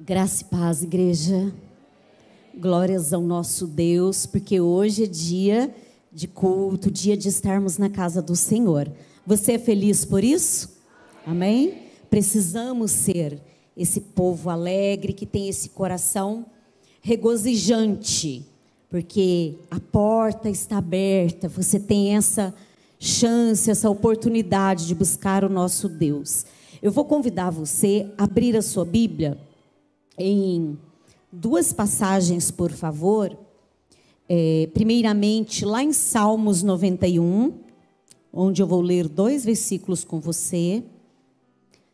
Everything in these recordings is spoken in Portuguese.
Graça e paz, igreja. Glórias ao nosso Deus, porque hoje é dia de culto, dia de estarmos na casa do Senhor. Você é feliz por isso? Amém? Precisamos ser esse povo alegre, que tem esse coração regozijante, porque a porta está aberta, você tem essa chance, essa oportunidade de buscar o nosso Deus. Eu vou convidar você a abrir a sua Bíblia em duas passagens, por favor. Primeiramente, lá em Salmos 91, onde eu vou ler 2 versículos com você.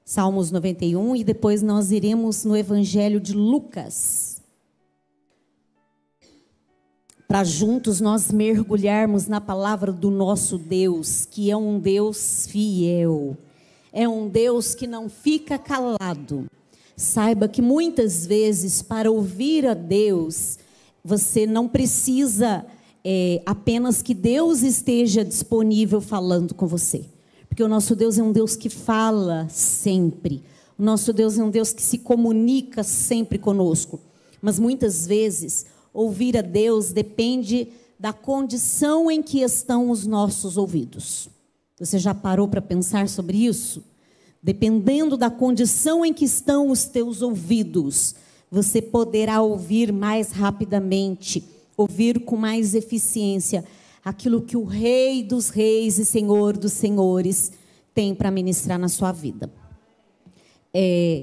Salmos 91, e depois nós iremos no Evangelho de Lucas, para juntos nós mergulharmos na palavra do nosso Deus, que é um Deus fiel, é um Deus que não fica calado. Saiba que muitas vezes, para ouvir a Deus, você não precisa apenas que Deus esteja disponível falando com você. Porque o nosso Deus é um Deus que fala sempre. O nosso Deus é um Deus que se comunica sempre conosco. Mas muitas vezes, ouvir a Deus depende da condição em que estão os nossos ouvidos. Você já parou para pensar sobre isso? Dependendo da condição em que estão os teus ouvidos, você poderá ouvir mais rapidamente, ouvir com mais eficiência aquilo que o Rei dos Reis e Senhor dos Senhores tem para ministrar na sua vida.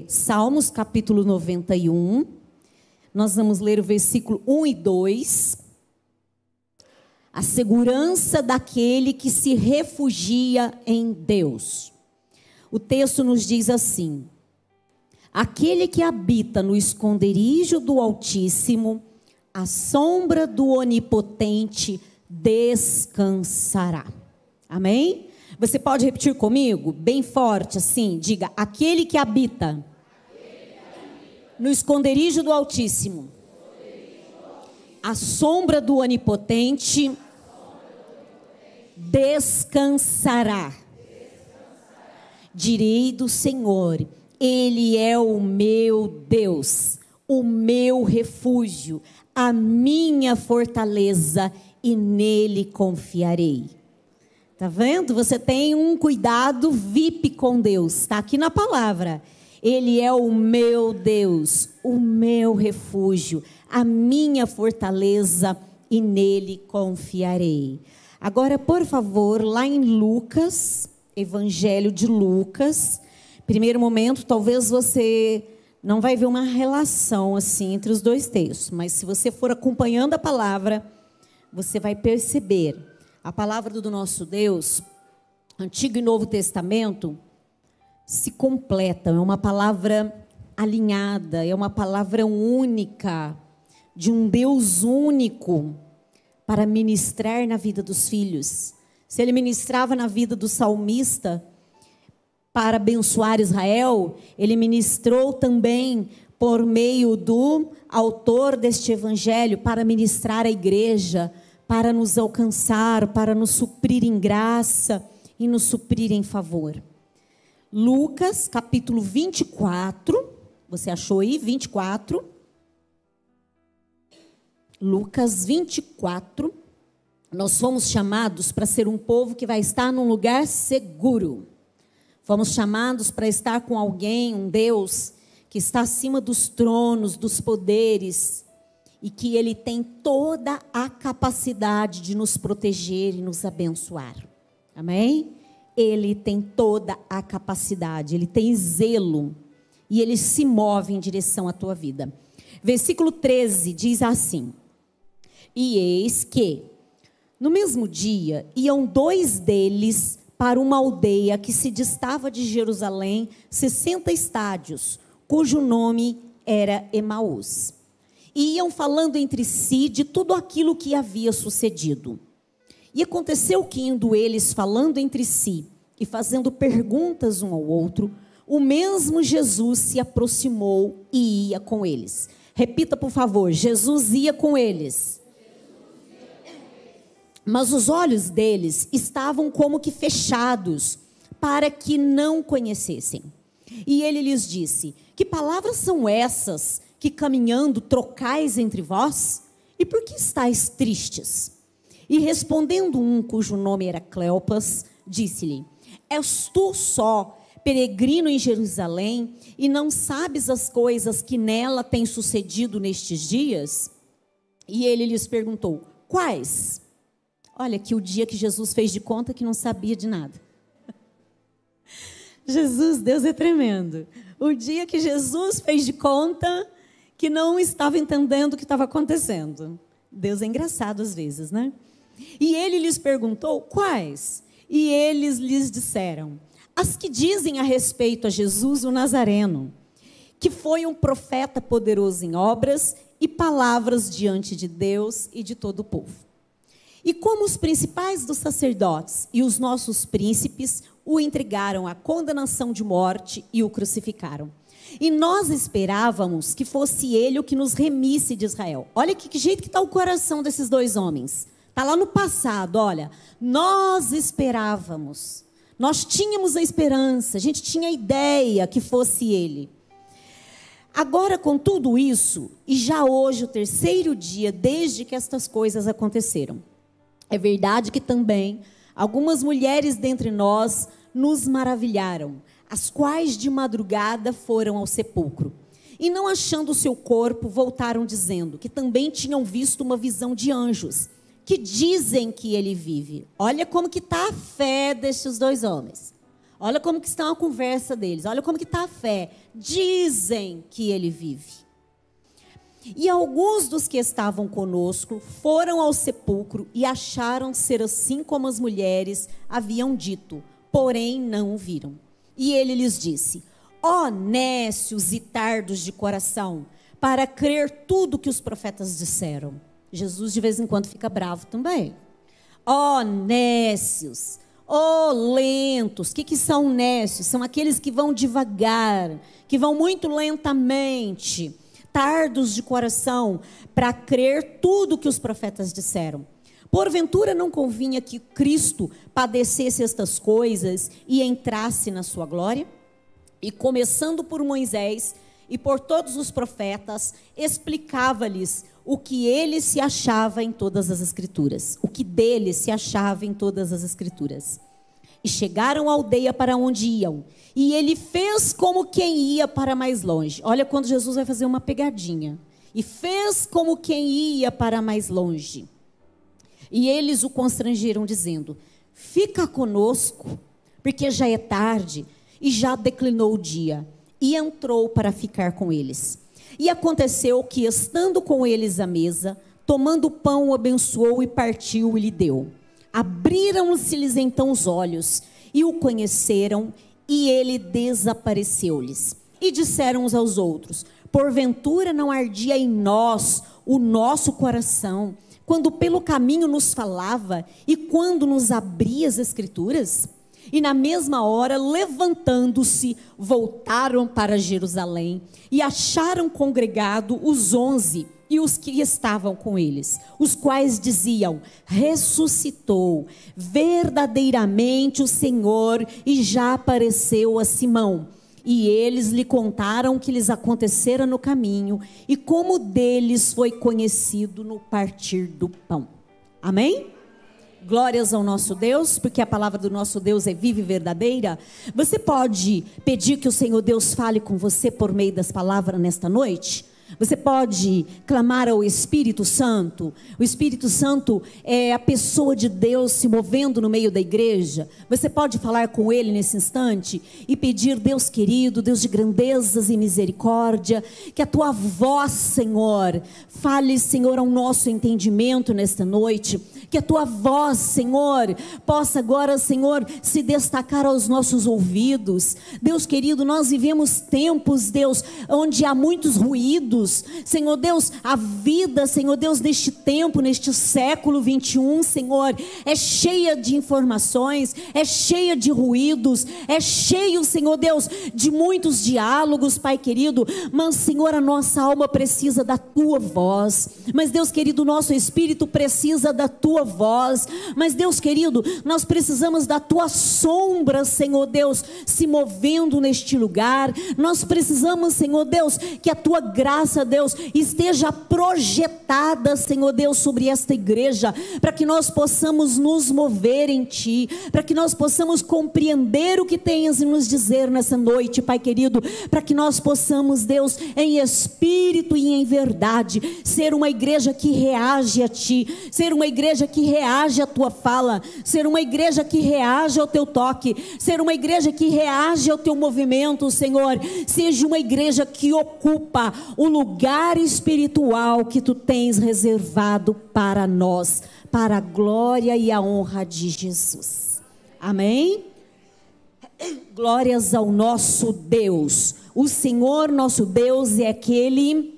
Salmos capítulo 91, nós vamos ler o versículo 1 e 2. A segurança daquele que se refugia em Deus. O texto nos diz assim: aquele que habita no esconderijo do Altíssimo, à sombra do Onipotente descansará. Amém? Você pode repetir comigo, bem forte assim, diga: aquele que habita no esconderijo do Altíssimo, à sombra do Onipotente descansará. Direi do Senhor, Ele é o meu Deus, o meu refúgio, a minha fortaleza, e nele confiarei. Tá vendo? Você tem um cuidado VIP com Deus, está aqui na palavra. Ele é o meu Deus, o meu refúgio, a minha fortaleza, e nele confiarei. Agora, por favor, lá em Lucas, Evangelho de Lucas, primeiro momento, talvez você não vai ver uma relação assim entre os dois textos, mas se você for acompanhando a palavra, você vai perceber. A palavra do nosso Deus, Antigo e Novo Testamento, se completam. É uma palavra alinhada, é uma palavra única, de um Deus único, para ministrar na vida dos filhos. Se ele ministrava na vida do salmista para abençoar Israel, ele ministrou também por meio do autor deste evangelho para ministrar a igreja, para nos alcançar, para nos suprir em graça e nos suprir em favor. Lucas, capítulo 24, você achou aí? 24. Lucas 24. Nós fomos chamados para ser um povo que vai estar num lugar seguro. Fomos chamados para estar com alguém, um Deus, que está acima dos tronos, dos poderes, e que Ele tem toda a capacidade de nos proteger e nos abençoar. Amém? Ele tem toda a capacidade, Ele tem zelo, e Ele se move em direção à tua vida. Versículo 13 diz assim: e eis que no mesmo dia, iam 2 deles para uma aldeia que se distava de Jerusalém 60 estádios, cujo nome era Emaús. E iam falando entre si de tudo aquilo que havia sucedido. E aconteceu que, indo eles falando entre si e fazendo perguntas um ao outro, o mesmo Jesus se aproximou e ia com eles. Repita, por favor: Jesus ia com eles. Mas os olhos deles estavam como que fechados, para que não conhecessem. E ele lhes disse: que palavras são essas que caminhando trocais entre vós? E por que estáis tristes? E respondendo um, cujo nome era Cleopas, disse-lhe: és tu só peregrino em Jerusalém e não sabes as coisas que nela têm sucedido nestes dias? E ele lhes perguntou: quais? Olha que o dia que Jesus fez de conta que não sabia de nada. Jesus, Deus é tremendo. O dia que Jesus fez de conta que não estava entendendo o que estava acontecendo. Deus é engraçado às vezes, né? E ele lhes perguntou: quais? E eles lhes disseram: as que dizem a respeito a Jesus o Nazareno, que foi um profeta poderoso em obras e palavras diante de Deus e de todo o povo. E como os principais dos sacerdotes e os nossos príncipes o entregaram à condenação de morte e o crucificaram. E nós esperávamos que fosse ele o que nos remisse de Israel. Olha que jeito que está o coração desses dois homens. Está lá no passado, olha. Nós esperávamos. Nós tínhamos a esperança, a gente tinha a ideia que fosse ele. Agora, com tudo isso, e já hoje o terceiro dia desde que estas coisas aconteceram, é verdade que também algumas mulheres dentre nós nos maravilharam, as quais de madrugada foram ao sepulcro. E não achando o seu corpo, voltaram dizendo que também tinham visto uma visão de anjos, que dizem que ele vive. Olha como que está a fé destes dois homens. Olha como que está a conversa deles. Olha como que está a fé. Dizem que ele vive. E alguns dos que estavam conosco foram ao sepulcro e acharam ser assim como as mulheres haviam dito, porém não o viram. E ele lhes disse: ó nécios e tardos de coração, para crer tudo que os profetas disseram. Jesus de vez em quando fica bravo também. Ó nécios, ó lentos. O que são nécios? São aqueles que vão devagar, que vão muito lentamente. Tardos de coração, para crer tudo que os profetas disseram. Porventura não convinha que Cristo padecesse estas coisas e entrasse na sua glória? E começando por Moisés e por todos os profetas, explicava-lhes o que ele se achava em todas as Escrituras. O que dele se achava em todas as Escrituras. E chegaram à aldeia para onde iam. E ele fez como quem ia para mais longe. Olha quando Jesus vai fazer uma pegadinha. E fez como quem ia para mais longe. E eles o constrangeram dizendo: fica conosco, porque já é tarde e já declinou o dia. E entrou para ficar com eles. E aconteceu que, estando com eles à mesa, tomando o pão, o abençoou e partiu e lhe deu. Abriram-se-lhes então os olhos e o conheceram, e ele desapareceu-lhes. E disseram uns aos outros: porventura não ardia em nós o nosso coração, quando pelo caminho nos falava e quando nos abria as Escrituras? E na mesma hora, levantando-se, voltaram para Jerusalém e acharam congregado os 11 e os que estavam com eles, os quais diziam: ressuscitou verdadeiramente o Senhor e já apareceu a Simão. E eles lhe contaram o que lhes acontecera no caminho e como deles foi conhecido no partir do pão. Amém? Glórias ao nosso Deus, porque a palavra do nosso Deus é viva e verdadeira. Você pode pedir que o Senhor Deus fale com você por meio das palavras nesta noite? Você pode clamar ao Espírito Santo. O Espírito Santo é a pessoa de Deus se movendo no meio da igreja. Você pode falar com Ele nesse instante e pedir: Deus querido, Deus de grandezas e misericórdia, que a Tua voz, Senhor, fale, Senhor, ao nosso entendimento nesta noite. Que a Tua voz, Senhor, possa agora, Senhor, se destacar aos nossos ouvidos. Deus querido, nós vivemos tempos, Deus, onde há muitos ruídos. Senhor Deus, a vida, Senhor Deus, neste tempo, neste século 21, Senhor, é cheia de informações, é cheia de ruídos, é cheio, Senhor Deus, de muitos diálogos, Pai querido, mas, Senhor, a nossa alma precisa da Tua voz, mas, Deus querido, o nosso espírito precisa da Tua voz. Mas Deus querido, nós precisamos da tua sombra, Senhor Deus, se movendo neste lugar. Nós precisamos, Senhor Deus, que a tua graça, Deus, esteja projetada, Senhor Deus, sobre esta igreja, para que nós possamos nos mover em ti, para que nós possamos compreender o que tens a nos dizer nessa noite, Pai querido, para que nós possamos, Deus, em espírito e em verdade, ser uma igreja que reage a ti, ser uma igreja que reage à tua fala, ser uma igreja que reage ao teu toque, ser uma igreja que reage ao teu movimento, Senhor. Seja uma igreja que ocupa o lugar espiritual que tu tens reservado para nós, para a glória e a honra de Jesus. Amém? Glórias ao nosso Deus. O Senhor nosso Deus é aquele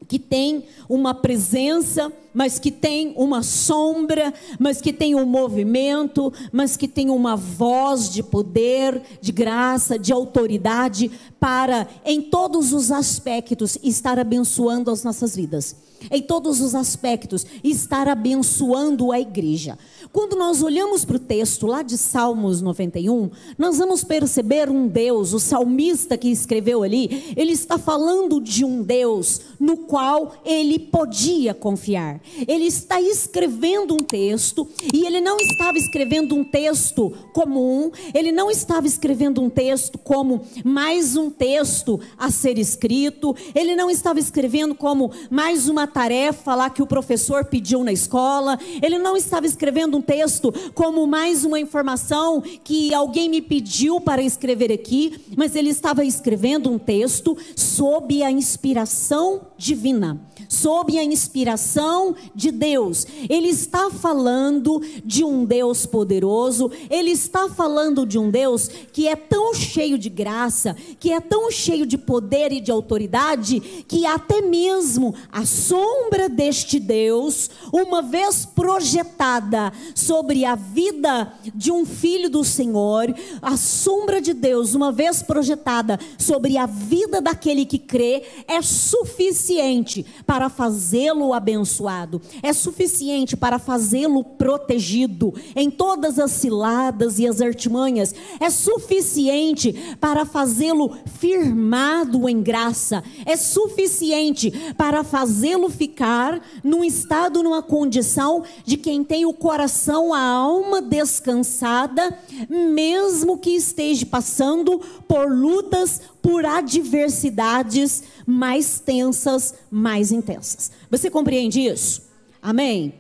que tem uma presença, mas que tem uma sombra, mas que tem um movimento, mas que tem uma voz de poder, de graça, de autoridade, para em todos os aspectos estar abençoando as nossas vidas, em todos os aspectos estar abençoando a igreja. Quando nós olhamos para o texto lá de Salmos 91, nós vamos perceber um Deus, o salmista que escreveu ali, ele está falando de um Deus no qual ele podia confiar. Ele está escrevendo um texto, e ele não estava escrevendo um texto comum, ele não estava escrevendo um texto como mais um texto a ser escrito, ele não estava escrevendo como mais uma tarefa lá que o professor pediu na escola, ele não estava escrevendo um texto como mais uma informação que alguém me pediu para escrever aqui, mas ele estava escrevendo um texto sob a inspiração divina, sob a inspiração de Deus. Ele está falando de um Deus poderoso, ele está falando de um Deus que é tão cheio de graça, que é tão cheio de poder e de autoridade, que até mesmo a sombra deste Deus, uma vez projetada sobre a vida de um filho do Senhor, a sombra de Deus, uma vez projetada sobre a vida daquele que crê, é suficiente para fazê-lo abençoado, é suficiente para fazê-lo protegido em todas as ciladas e as artimanhas, é suficiente para fazê-lo firmado em graça, é suficiente para fazê-lo ficar num estado, numa condição de quem tem o coração, a alma descansada, mesmo que esteja passando por lutas, por adversidades mais tensas, mais intensas. Você compreende isso? Amém?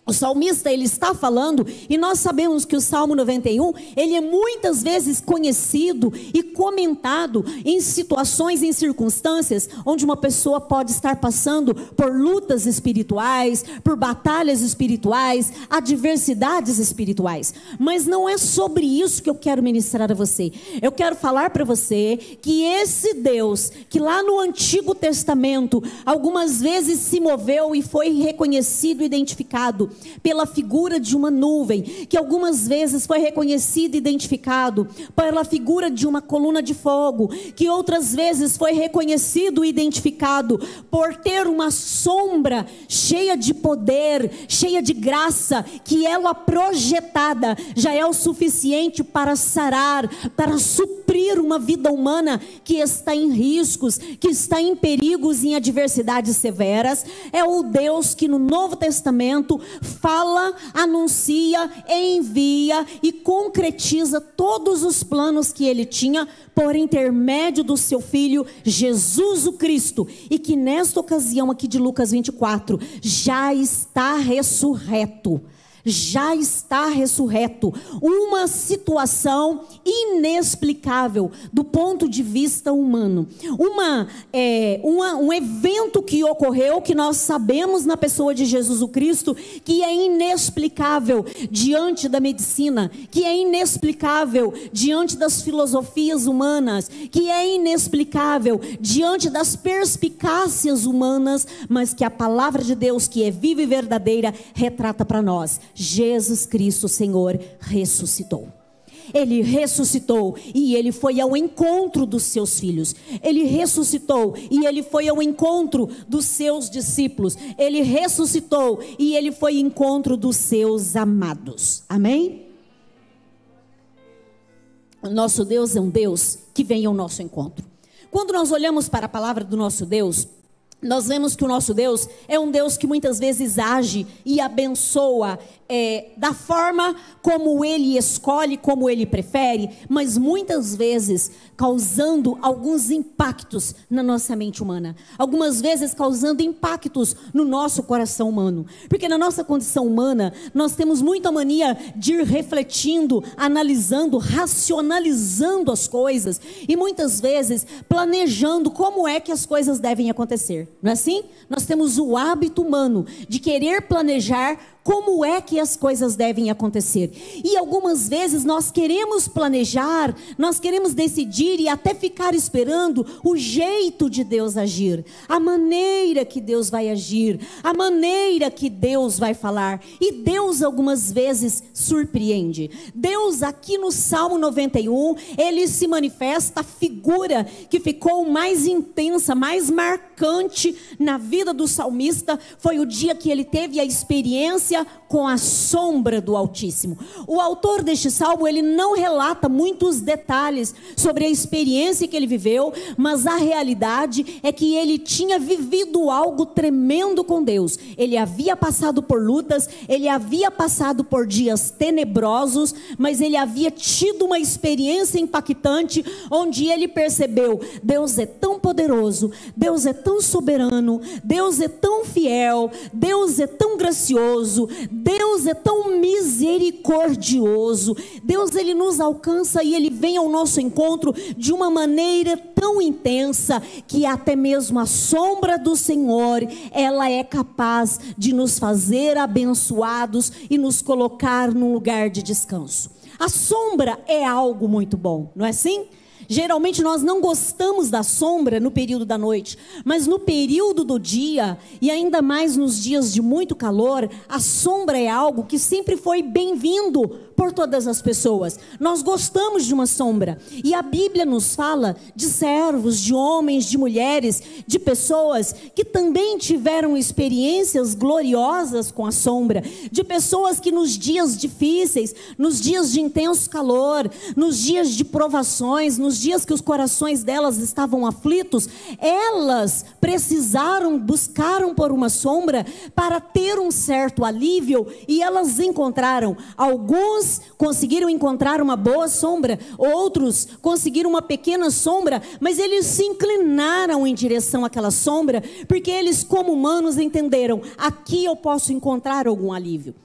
O salmista, ele está falando, e nós sabemos que o Salmo 91, ele é muitas vezes conhecido e comentado em situações, em circunstâncias, onde uma pessoa pode estar passando por lutas espirituais, por batalhas espirituais, adversidades espirituais. Mas não é sobre isso que eu quero ministrar a você. Eu quero falar para você que esse Deus, que lá no Antigo Testamento, algumas vezes se moveu e foi reconhecido e identificado pela figura de uma nuvem, que algumas vezes foi reconhecido e identificado pela figura de uma coluna de fogo, que outras vezes foi reconhecido e identificado por ter uma sombra cheia de poder, cheia de graça, que ela projetada já é o suficiente para sarar, para suprir uma vida humana que está em riscos, que está em perigos, em adversidades severas. É o Deus que no Novo Testamento fala, anuncia, envia e concretiza todos os planos que ele tinha por intermédio do seu Filho Jesus o Cristo, e que nesta ocasião aqui de Lucas 24 já está ressurreto. Já está ressurreto. Uma situação inexplicável do ponto de vista humano. Um evento que ocorreu, que nós sabemos na pessoa de Jesus o Cristo, que é inexplicável diante da medicina, que é inexplicável diante das filosofias humanas, que é inexplicável diante das perspicácias humanas, mas que a palavra de Deus, que é viva e verdadeira, retrata para nós. Jesus Cristo, Senhor, ressuscitou. ele ressuscitou e ele foi ao encontro dos seus filhos. Ele ressuscitou e ele foi ao encontro dos seus discípulos. Ele ressuscitou e ele foi ao encontro dos seus amados. Amém? O nosso Deus é um Deus que vem ao nosso encontro. Quando nós olhamos para a palavra do nosso Deus, nós vemos que o nosso Deus é um Deus que muitas vezes age e abençoa da forma como Ele escolhe, como Ele prefere, mas muitas vezes causando alguns impactos na nossa mente humana, algumas vezes causando impactos no nosso coração humano, porque na nossa condição humana, nós temos muita mania de ir refletindo, analisando, racionalizando as coisas, e muitas vezes planejando como é que as coisas devem acontecer, não é assim? Nós temos o hábito humano de querer planejar como é que as coisas devem acontecer. E algumas vezes nós queremos planejar, nós queremos decidir e até ficar esperando o jeito de Deus agir, a maneira que Deus vai agir, a maneira que Deus vai falar. E Deus algumas vezes surpreende. Deus aqui no Salmo 91, Ele se manifesta, a figura que ficou mais intensa, mais marcante na vida do salmista, foi o dia que ele teve a experiência com a sombra do Altíssimo. O autor deste salmo, ele não relata muitos detalhes sobre a experiência que ele viveu, mas a realidade é que ele tinha vivido algo tremendo com Deus. Ele havia passado por lutas, ele havia passado por dias tenebrosos, mas ele havia tido uma experiência impactante, onde ele percebeu: Deus é tão poderoso, Deus é tão soberano, Deus é tão fiel, Deus é tão gracioso, Deus é tão misericordioso. Deus, Ele nos alcança e Ele vem ao nosso encontro de uma maneira tão intensa, que até mesmo a sombra do Senhor, ela é capaz de nos fazer abençoados e nos colocar num lugar de descanso. A sombra é algo muito bom, não é assim? Geralmente nós não gostamos da sombra no período da noite, mas no período do dia, e ainda mais nos dias de muito calor, a sombra é algo que sempre foi bem-vindo por todas as pessoas. Nós gostamos de uma sombra, e a Bíblia nos fala de servos, de homens, de mulheres, de pessoas que também tiveram experiências gloriosas com a sombra, de pessoas que nos dias difíceis, nos dias de intenso calor, nos dias de provações, nos dias que os corações delas estavam aflitos, elas buscaram por uma sombra para ter um certo alívio, e elas encontraram. Alguns conseguiram encontrar uma boa sombra, outros conseguiram uma pequena sombra, mas eles se inclinaram em direção àquela sombra, porque eles, como humanos, entenderam: aqui eu posso encontrar algum alívio.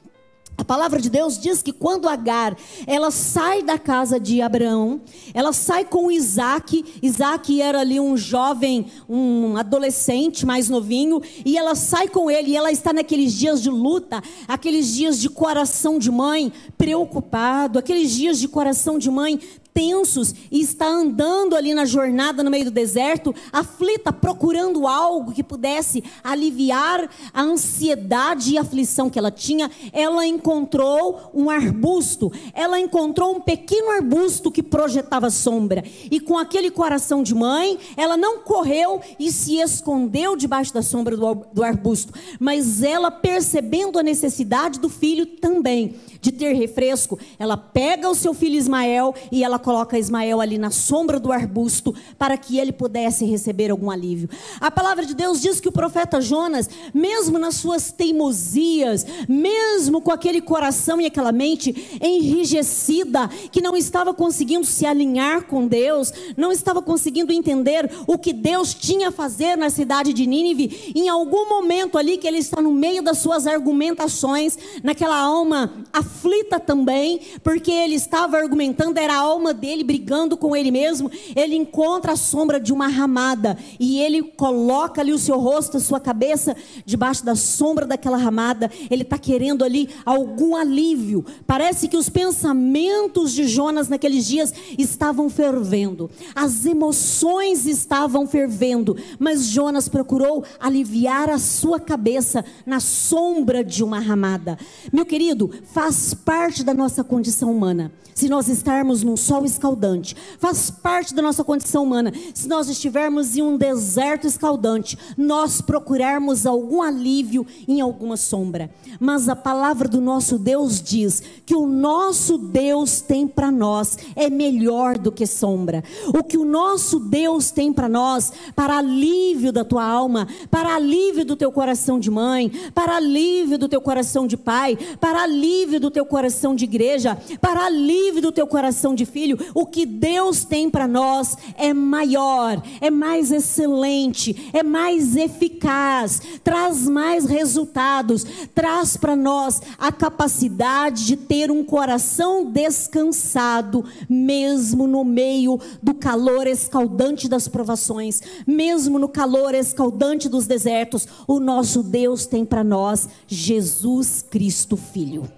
A palavra de Deus diz que quando Agar, ela sai da casa de Abraão, ela sai com Isaac. Isaac era ali um jovem, um adolescente mais novinho, e ela sai com ele, e ela está naqueles dias de luta, aqueles dias de coração de mãe preocupado, aqueles dias de coração de mãe tensos, e está andando ali na jornada no meio do deserto, aflita, procurando algo que pudesse aliviar a ansiedade e a aflição que ela tinha. Ela encontrou um arbusto, ela encontrou um pequeno arbusto que projetava sombra, e com aquele coração de mãe, ela não correu e se escondeu debaixo da sombra do arbusto, mas ela, percebendo a necessidade do filho também de ter refresco, ela pega o seu filho Ismael e ela coloca Ismael ali na sombra do arbusto, para que ele pudesse receber algum alívio. A palavra de Deus diz que o profeta Jonas, mesmo nas suas teimosias, mesmo com aquele coração e aquela mente enrijecida, que não estava conseguindo se alinhar com Deus, não estava conseguindo entender o que Deus tinha a fazer na cidade de Nínive, em algum momento ali que ele está no meio das suas argumentações, naquela alma aflita também, porque ele estava argumentando, era a alma alma dele brigando com ele mesmo, ele encontra a sombra de uma ramada e ele coloca ali o seu rosto, a sua cabeça debaixo da sombra daquela ramada. Ele está querendo ali algum alívio. Parece que os pensamentos de Jonas naqueles dias estavam fervendo, as emoções estavam fervendo, mas Jonas procurou aliviar a sua cabeça na sombra de uma ramada. Meu querido, faz parte da nossa condição humana. Se nós estarmos num sol escaldante, faz parte da nossa condição humana. Se nós estivermos em um deserto escaldante, nós procurarmos algum alívio em alguma sombra. Mas a palavra do nosso Deus diz que o nosso Deus tem para nós é melhor do que sombra. O que o nosso Deus tem para nós, para alívio da tua alma, para alívio do teu coração de mãe, para alívio do teu coração de pai, para alívio do teu coração de igreja, para alívio do teu coração de filho, o que Deus tem para nós é maior, é mais excelente, é mais eficaz, traz mais resultados, traz para nós a capacidade de ter um coração descansado, mesmo no meio do calor escaldante das provações, mesmo no calor escaldante dos desertos. O nosso Deus tem para nós Jesus Cristo Filho.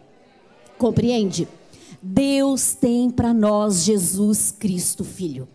Compreende? Deus tem para nós Jesus Cristo Filho.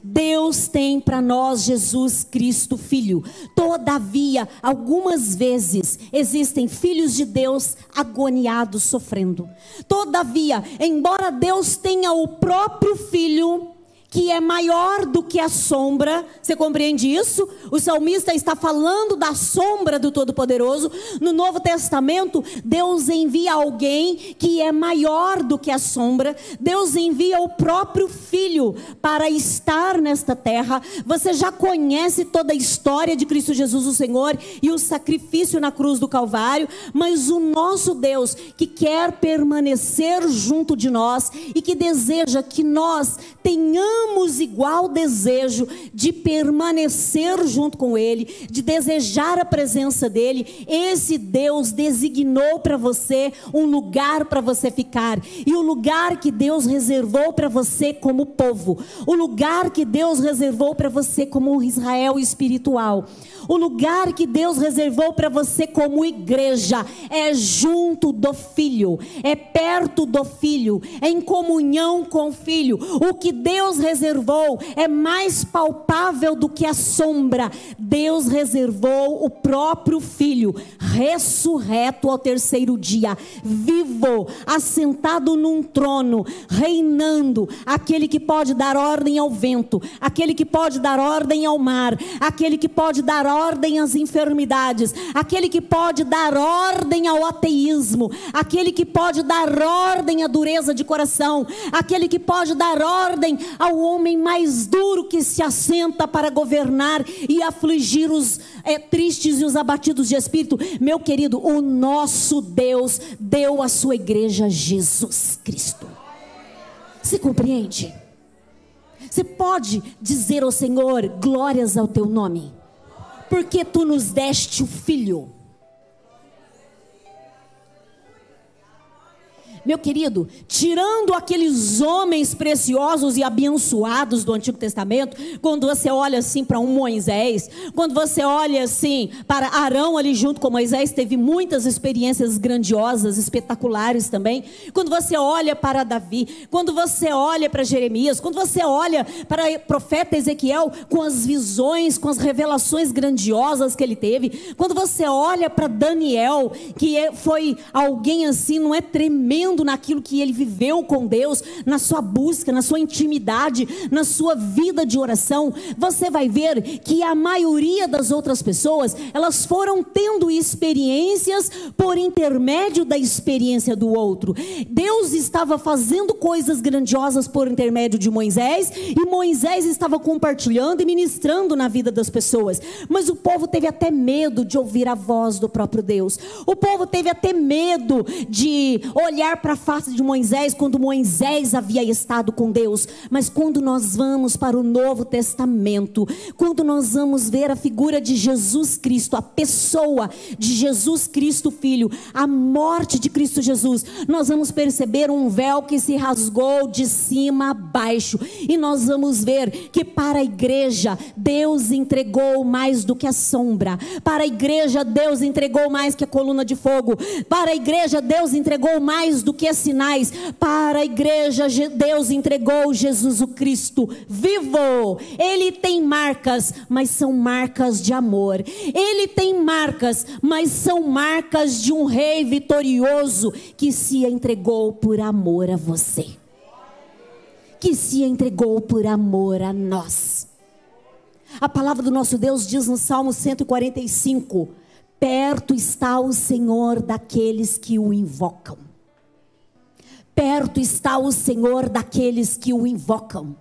Deus tem para nós Jesus Cristo Filho. Todavia, algumas vezes existem filhos de Deus agoniados, sofrendo. Todavia, embora Deus tenha o próprio Filho, que é maior do que a sombra, você compreende isso? O salmista está falando da sombra do Todo-Poderoso. No Novo Testamento, Deus envia alguém que é maior do que a sombra. Deus envia o próprio Filho para estar nesta terra. Você já conhece toda a história de Cristo Jesus o Senhor e o sacrifício na cruz do Calvário, mas o nosso Deus, que quer permanecer junto de nós e que deseja que nós tenhamos igual desejo de permanecer junto com Ele, de desejar a presença dEle. Esse Deus designou para você um lugar para você ficar, e o lugar que Deus reservou para você como povo, o lugar que Deus reservou para você como Israel espiritual, o lugar que Deus reservou para você como igreja, é junto do Filho, é perto do Filho, é em comunhão com o Filho. O que Deus reservou é mais palpável do que a sombra. Deus reservou o próprio Filho, ressurreto ao terceiro dia, vivo, assentado num trono, reinando, aquele que pode dar ordem ao vento, aquele que pode dar ordem ao mar, aquele que pode dar ordem às enfermidades, aquele que pode dar ordem ao ateísmo, aquele que pode dar ordem à dureza de coração, aquele que pode dar ordem ao homem mais duro que se assenta para governar e afligir os tristes e os abatidos de espírito. Meu querido, o nosso Deus deu à sua igreja Jesus Cristo. Você compreende? Você pode dizer ao Senhor: glórias ao teu nome, porque tu nos deste o Filho. Meu querido, tirando aqueles homens preciosos e abençoados do Antigo Testamento, quando você olha assim para um Moisés, quando você olha assim para Arão ali junto com Moisés, teve muitas experiências grandiosas, espetaculares também. Quando você olha para Davi, quando você olha para Jeremias, quando você olha para o profeta Ezequiel, com as visões, com as revelações grandiosas que ele teve, quando você olha para Daniel, que foi alguém assim, não é, tremendo naquilo que ele viveu com Deus, na sua busca, na sua intimidade, na sua vida de oração, você vai ver que a maioria das outras pessoas, elas foram tendo experiências por intermédio da experiência do outro. Deus estava fazendo coisas grandiosas por intermédio de Moisés, e Moisés estava compartilhando e ministrando na vida das pessoas, mas o povo teve até medo de ouvir a voz do próprio Deus. O povo teve até medo de olhar para a face de Moisés, quando Moisés havia estado com Deus. Mas quando nós vamos para o Novo Testamento, quando nós vamos ver a figura de Jesus Cristo, a pessoa de Jesus Cristo Filho, a morte de Cristo Jesus, nós vamos perceber um véu que se rasgou de cima a baixo. E nós vamos ver que para a igreja, Deus entregou mais do que a sombra. Para a igreja, Deus entregou mais que a coluna de fogo. Para a igreja, Deus entregou mais do que as sinais. Para a igreja, Deus entregou Jesus o Cristo vivo. Ele tem marcas, mas são marcas de amor. Ele tem marcas, mas são marcas de um rei vitorioso que se entregou por amor a você, que se entregou por amor a nós. A palavra do nosso Deus diz no Salmo 145: perto está o Senhor daqueles que o invocam. Perto está o Senhor daqueles que o invocam.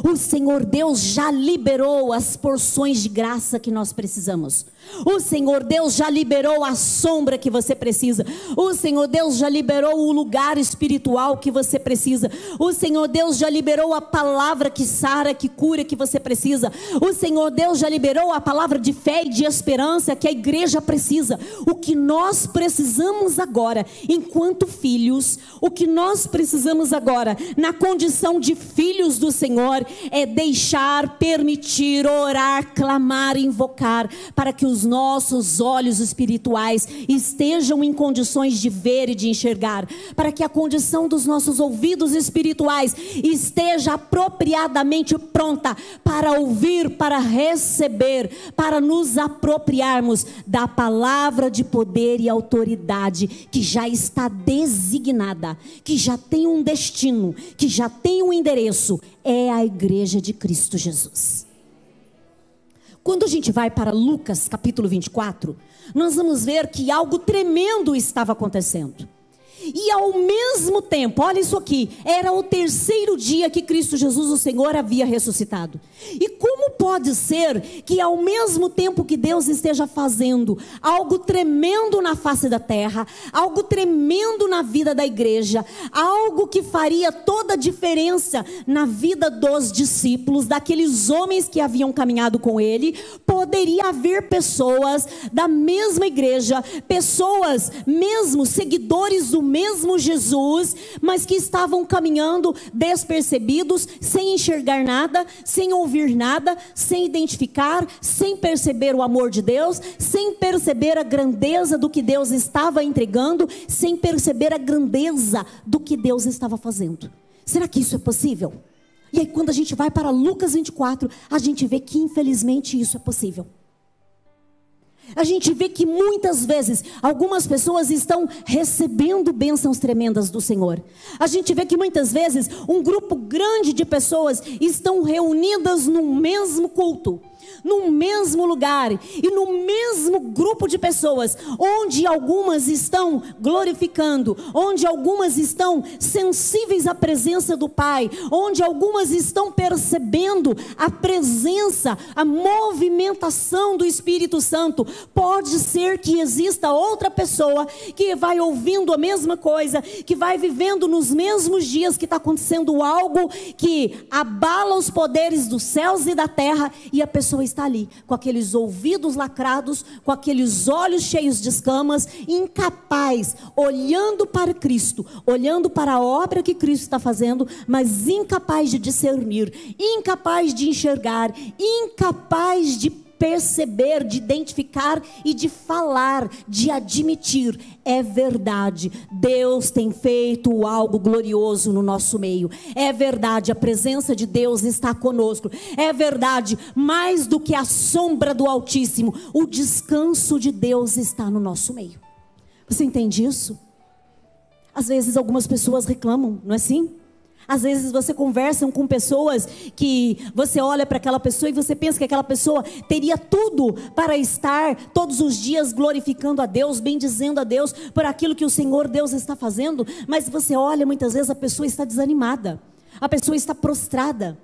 O Senhor Deus já liberou as porções de graça que nós precisamos. O Senhor Deus já liberou a sombra que você precisa. O Senhor Deus já liberou o lugar espiritual que você precisa. O Senhor Deus já liberou a palavra que sara, que cura, que você precisa. O Senhor Deus já liberou a palavra de fé e de esperança que a igreja precisa. O que nós precisamos agora, enquanto filhos, o que nós precisamos agora, na condição de filhos do Senhor, é deixar, permitir, orar, clamar, invocar, para que os nossos olhos espirituais estejam em condições de ver e de enxergar, para que a condição dos nossos ouvidos espirituais esteja apropriadamente pronta para ouvir, para receber, para nos apropriarmos da palavra de poder e autoridade que já está designada, que já tem um destino, que já tem um endereço. É a igreja de Cristo Jesus. Quando a gente vai para Lucas capítulo 24, nós vamos ver que algo tremendo estava acontecendo. E ao mesmo tempo, olha isso aqui, era o terceiro dia que Cristo Jesus, o Senhor, havia ressuscitado. E como pode ser que ao mesmo tempo que Deus esteja fazendo algo tremendo na face da terra, algo tremendo na vida da igreja, algo que faria toda a diferença na vida dos discípulos, daqueles homens que haviam caminhado com ele, poderia haver pessoas da mesma igreja, pessoas mesmo seguidores do mesmo Jesus, mas que estavam caminhando despercebidos, sem enxergar nada, sem ouvir nada, sem identificar, sem perceber o amor de Deus, sem perceber a grandeza do que Deus estava entregando, sem perceber a grandeza do que Deus estava fazendo. Será que isso é possível? E aí quando a gente vai para Lucas 24, a gente vê que infelizmente isso é possível. A gente vê que muitas vezes algumas pessoas estão recebendo bênçãos tremendas do Senhor. A gente vê que muitas vezes um grupo grande de pessoas estão reunidas num mesmo culto, num mesmo lugar e no mesmo grupo de pessoas, onde algumas estão glorificando, onde algumas estão sensíveis à presença do Pai, onde algumas estão percebendo a presença, a movimentação do Espírito Santo. Pode ser que exista outra pessoa que vai ouvindo a mesma coisa, que vai vivendo nos mesmos dias, que está acontecendo algo que abala os poderes dos céus e da terra, e a pessoa está ali, com aqueles ouvidos lacrados, com aqueles olhos cheios de escamas, incapaz, olhando para Cristo, olhando para a obra que Cristo está fazendo, mas incapaz de discernir, incapaz de enxergar, incapaz de perceber, de identificar e de falar, de admitir. É verdade, Deus tem feito algo glorioso no nosso meio. É verdade, a presença de Deus está conosco. É verdade, mais do que a sombra do Altíssimo, o descanso de Deus está no nosso meio. Você entende isso? Às vezes algumas pessoas reclamam, não é assim? Às vezes você conversa com pessoas que você olha para aquela pessoa e você pensa que aquela pessoa teria tudo para estar todos os dias glorificando a Deus, bendizendo a Deus por aquilo que o Senhor Deus está fazendo, mas você olha, muitas vezes a pessoa está desanimada, a pessoa está prostrada,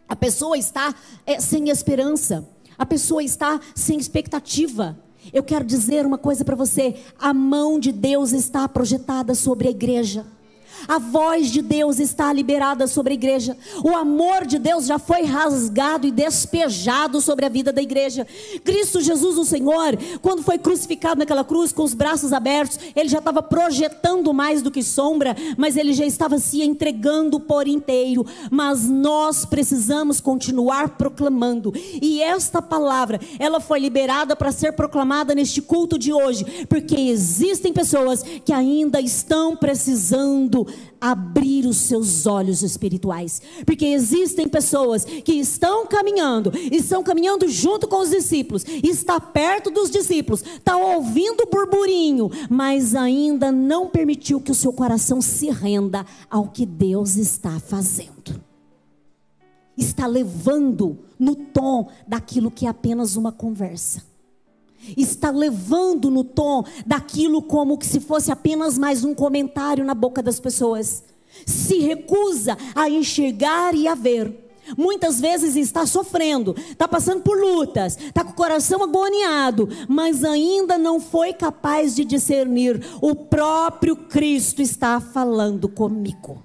a pessoa está sem esperança, a pessoa está sem expectativa. Eu quero dizer uma coisa para você: a mão de Deus está projetada sobre a igreja. A voz de Deus está liberada sobre a igreja. O amor de Deus já foi rasgado e despejado sobre a vida da igreja. Cristo Jesus, o Senhor, quando foi crucificado naquela cruz com os braços abertos, Ele já estava projetando mais do que sombra, mas Ele já estava se entregando por inteiro. Mas nós precisamos continuar proclamando. E esta palavra, ela foi liberada para ser proclamada neste culto de hoje, porque existem pessoas que ainda estão precisando abrir os seus olhos espirituais, porque existem pessoas que estão caminhando junto com os discípulos, está perto dos discípulos, está ouvindo o burburinho, mas ainda não permitiu que o seu coração se renda ao que Deus está fazendo. Está levando no tom daquilo que é apenas uma conversa. Está levando no tom daquilo como que se fosse apenas mais um comentário na boca das pessoas. Se recusa a enxergar e a ver. Muitas vezes está sofrendo, está passando por lutas, está com o coração agoniado, mas ainda não foi capaz de discernir: o próprio Cristo está falando comigo.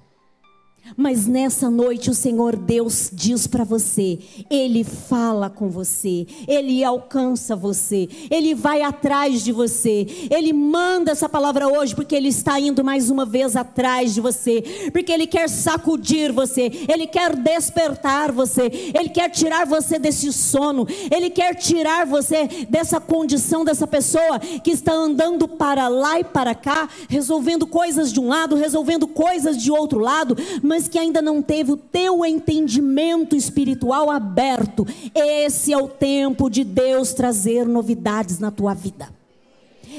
Mas nessa noite o Senhor Deus diz para você, Ele fala com você, Ele alcança você, Ele vai atrás de você, Ele manda essa palavra hoje porque Ele está indo mais uma vez atrás de você, porque Ele quer sacudir você, Ele quer despertar você, Ele quer tirar você desse sono, Ele quer tirar você dessa condição, dessa pessoa que está andando para lá e para cá, resolvendo coisas de um lado, resolvendo coisas de outro lado, mas que ainda não teve o teu entendimento espiritual aberto. Esse é o tempo de Deus trazer novidades na tua vida.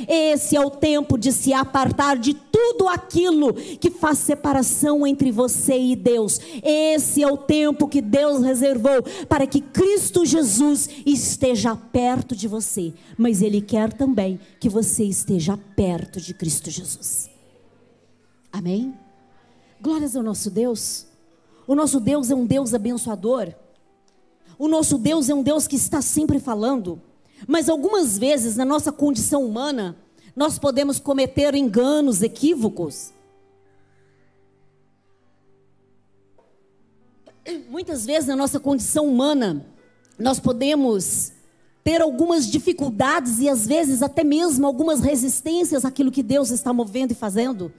Esse é o tempo de se apartar de tudo aquilo que faz separação entre você e Deus. Esse é o tempo que Deus reservou para que Cristo Jesus esteja perto de você. Mas Ele quer também que você esteja perto de Cristo Jesus. Amém? Glórias ao nosso Deus. O nosso Deus é um Deus abençoador. O nosso Deus é um Deus que está sempre falando. Mas algumas vezes, na nossa condição humana, nós podemos cometer enganos, equívocos. Muitas vezes, na nossa condição humana, nós podemos ter algumas dificuldades e às vezes até mesmo algumas resistências àquilo que Deus está movendo e fazendo.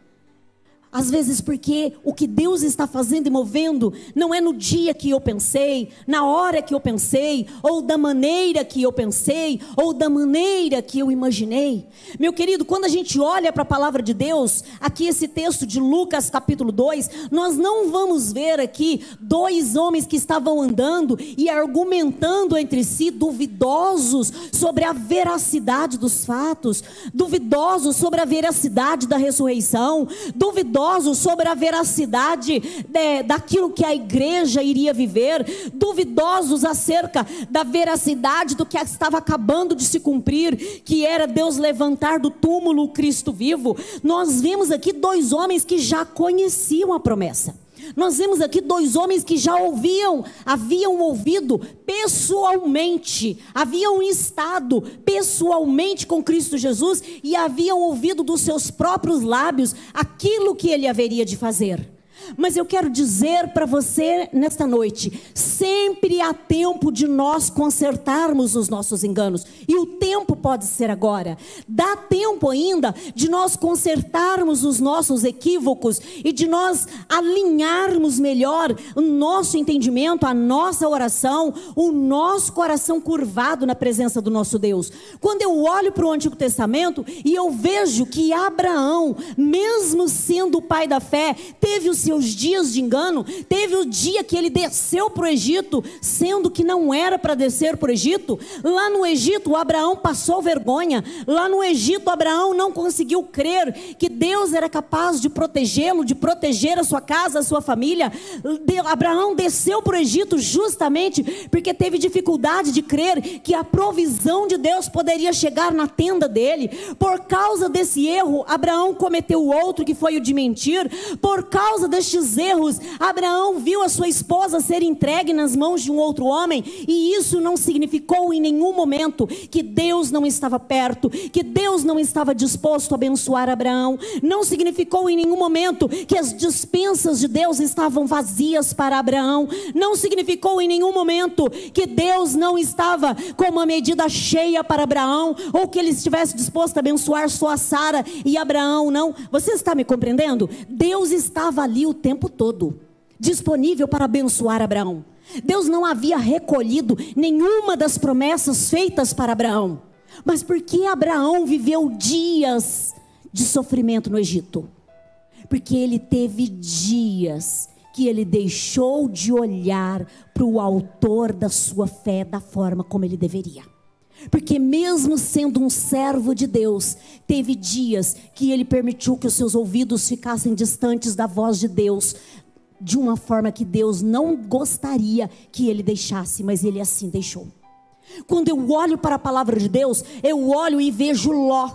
Às vezes porque o que Deus está fazendo e movendo não é no dia que eu pensei, na hora que eu pensei, ou da maneira que eu pensei, ou da maneira que eu imaginei. Meu querido, quando a gente olha para a palavra de Deus, aqui esse texto de Lucas capítulo 2, nós não vamos ver aqui dois homens que estavam andando e argumentando entre si, duvidosos sobre a veracidade dos fatos, duvidosos sobre a veracidade da ressurreição, duvidosos sobre a veracidade daquilo que a igreja iria viver, duvidosos acerca da veracidade do que estava acabando de se cumprir, que era Deus levantar do túmulo o Cristo vivo. Nós vimos aqui dois homens que já conheciam a promessa. Nós vemos aqui dois homens que já haviam ouvido pessoalmente, haviam estado pessoalmente com Cristo Jesus e haviam ouvido dos seus próprios lábios aquilo que Ele haveria de fazer. Mas eu quero dizer para você nesta noite, sempre há tempo de nós consertarmos os nossos enganos, e o tempo pode ser agora. Dá tempo ainda de nós consertarmos os nossos equívocos e de nós alinharmos melhor o nosso entendimento, a nossa oração, o nosso coração curvado na presença do nosso Deus. Quando eu olho para o Antigo Testamento e eu vejo que Abraão, mesmo sendo o pai da fé, teve os seus dias de engano, teve o dia que ele desceu para o Egito, sendo que não era para descer para o Egito. Lá no Egito, Abraão passou vergonha. Lá no Egito, Abraão não conseguiu crer que Deus era capaz de protegê-lo, de proteger a sua casa, a sua família. Abraão desceu para o Egito justamente porque teve dificuldade de crer que a provisão de Deus poderia chegar na tenda dele. Por causa desse erro, Abraão cometeu outro, que foi o de mentir. Por causa deste destes erros, Abraão viu a sua esposa ser entregue nas mãos de um outro homem, e isso não significou em nenhum momento que Deus não estava perto, que Deus não estava disposto a abençoar Abraão. Não significou em nenhum momento que as dispensas de Deus estavam vazias para Abraão. Não significou em nenhum momento que Deus não estava com uma medida cheia para Abraão, ou que ele estivesse disposto a abençoar só a Sara e Abraão. Não, você está me compreendendo? Deus estava ali o tempo todo, disponível para abençoar Abraão. Deus não havia recolhido nenhuma das promessas feitas para Abraão. Mas por que Abraão viveu dias de sofrimento no Egito? Porque ele teve dias que ele deixou de olhar para o autor da sua fé da forma como ele deveria. Porque mesmo sendo um servo de Deus, teve dias que ele permitiu que os seus ouvidos ficassem distantes da voz de Deus, de uma forma que Deus não gostaria que ele deixasse, mas ele assim deixou. Quando eu olho para a palavra de Deus, eu olho e vejo Ló,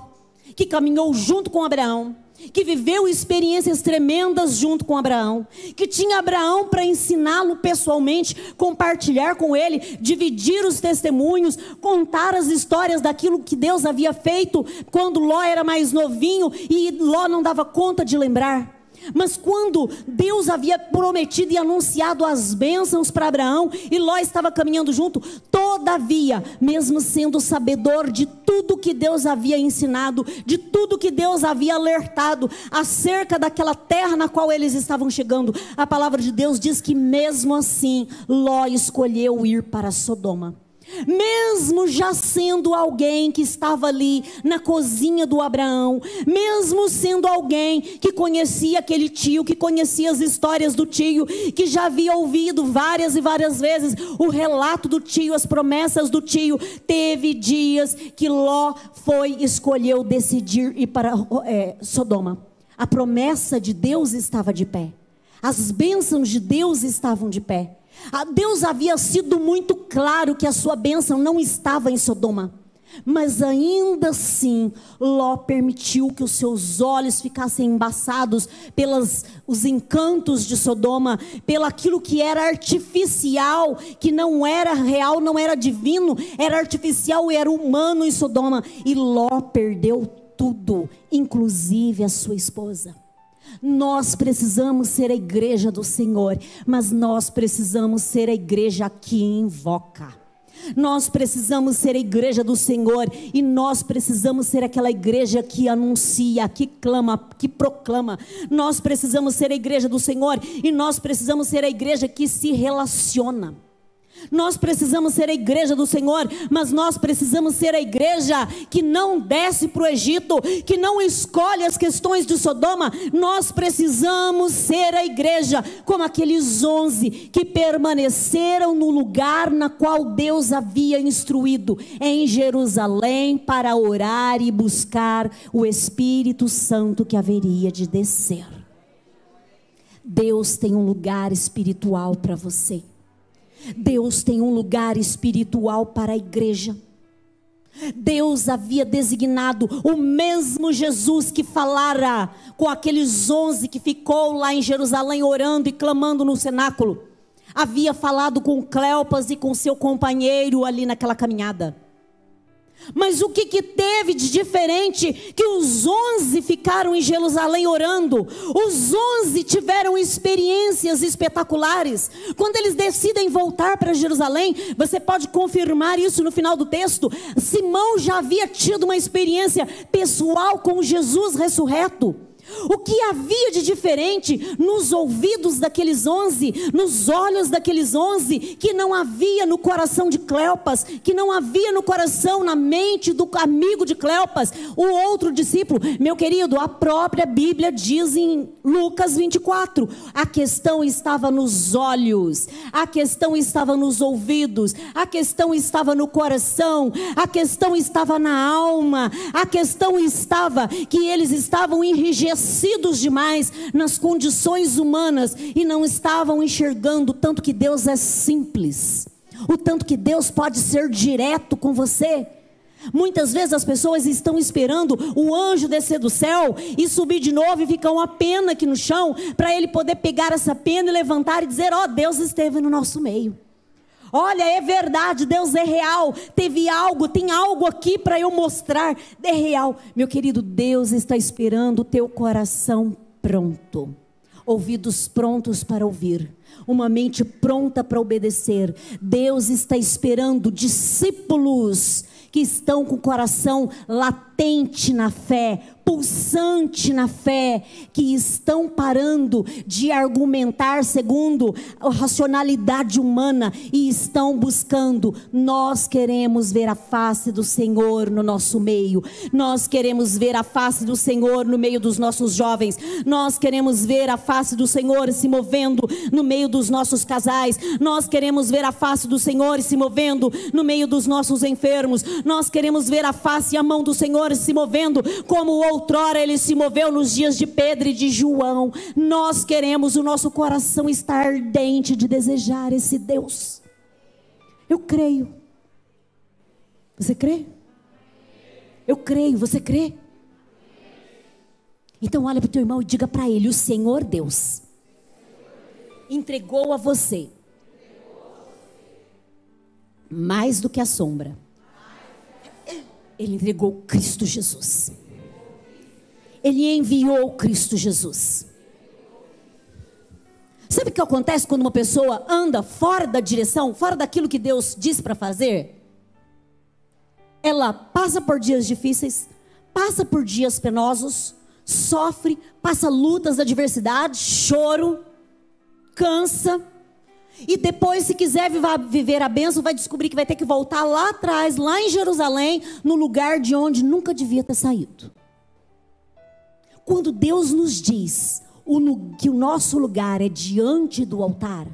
que caminhou junto com Abraão, que viveu experiências tremendas junto com Abraão, que tinha Abraão para ensiná-lo pessoalmente, compartilhar com ele, dividir os testemunhos, contar as histórias daquilo que Deus havia feito quando Ló era mais novinho e Ló não dava conta de lembrar. Mas quando Deus havia prometido e anunciado as bênçãos para Abraão, e Ló estava caminhando junto, todavia, mesmo sendo sabedor de tudo que Deus havia ensinado, de tudo que Deus havia alertado acerca daquela terra na qual eles estavam chegando, a palavra de Deus diz que mesmo assim Ló escolheu ir para Sodoma. Mesmo já sendo alguém que estava ali na cozinha do Abraão, mesmo sendo alguém que conhecia aquele tio, que conhecia as histórias do tio, que já havia ouvido várias e várias vezes o relato do tio, as promessas do tio, teve dias que Ló escolheu decidir ir para Sodoma. A promessa de Deus estava de pé, as bênçãos de Deus estavam de pé. Deus havia sido muito claro que a sua bênção não estava em Sodoma, mas ainda assim Ló permitiu que os seus olhos ficassem embaçados pelos encantos de Sodoma, pelo aquilo que era artificial, que não era real, não era divino, era artificial e era humano em Sodoma, e Ló perdeu tudo, inclusive a sua esposa. Nós precisamos ser a igreja do Senhor, mas nós precisamos ser a igreja que invoca. Nós precisamos ser a igreja do Senhor, e nós precisamos ser aquela igreja que anuncia, que clama, que proclama. Nós precisamos ser a igreja do Senhor, e nós precisamos ser a igreja que se relaciona. Nós precisamos ser a igreja do Senhor, mas nós precisamos ser a igreja que não desce para o Egito, que não escolhe as questões de Sodoma. Nós precisamos ser a igreja como aqueles 11 que permaneceram no lugar na qual Deus havia instruído, em Jerusalém, para orar e buscar o Espírito Santo que haveria de descer. Deus tem um lugar espiritual para você. Deus tem um lugar espiritual para a igreja. Deus havia designado o mesmo Jesus que falara com aqueles 11 que ficou lá em Jerusalém orando e clamando no cenáculo. Havia falado com Cleopas e com seu companheiro ali naquela caminhada. Mas o que teve de diferente que os 11 ficaram em Jerusalém orando? Os 11 tiveram experiências espetaculares. Quando eles decidem voltar para Jerusalém, você pode confirmar isso no final do texto. Simão já havia tido uma experiência pessoal com Jesus ressurreto. O que havia de diferente nos ouvidos daqueles 11, nos olhos daqueles 11, que não havia no coração de Cleopas, que não havia no coração, na mente do amigo de Cleopas, o outro discípulo? Meu querido, a própria Bíblia diz em Lucas 24, a questão estava nos olhos, a questão estava nos ouvidos, a questão estava no coração, a questão estava na alma, a questão estava que eles estavam enrijecidos demais nas condições humanas e não estavam enxergando o tanto que Deus é simples, o tanto que Deus pode ser direto com você. Muitas vezes as pessoas estão esperando o anjo descer do céu e subir de novo e ficar uma pena aqui no chão, para ele poder pegar essa pena e levantar e dizer: ó, Deus esteve no nosso meio. Olha, é verdade, Deus é real, teve algo, tem algo aqui para eu mostrar, é real. Meu querido, Deus está esperando o teu coração pronto, ouvidos prontos para ouvir, uma mente pronta para obedecer. Deus está esperando discípulos que estão com o coração latente na fé, pulsante na fé, que estão parando de argumentar segundo a racionalidade humana e estão buscando: nós queremos ver a face do Senhor no nosso meio, nós queremos ver a face do Senhor no meio dos nossos jovens, nós queremos ver a face do Senhor se movendo no meio dos nossos casais, nós queremos ver a face do Senhor se movendo no meio dos nossos enfermos, nós queremos ver a face e a mão do Senhor se movendo como outrora ele se moveu nos dias de Pedro e de João. Nós queremos, o nosso coração está ardente de desejar esse Deus. Eu creio. Você crê? Eu creio, você crê? Então olha para o teu irmão e diga para ele: o Senhor Deus entregou a você mais do que a sombra. Ele entregou Cristo Jesus. Ele enviou Cristo Jesus. Sabe o que acontece quando uma pessoa anda fora da direção, fora daquilo que Deus diz para fazer? Ela passa por dias difíceis, passa por dias penosos, sofre, passa lutas, adversidades, choro, cansa. E depois, se quiser viver a bênção, vai descobrir que vai ter que voltar lá atrás, lá em Jerusalém, no lugar de onde nunca devia ter saído. Quando Deus nos diz que o nosso lugar é diante do altar,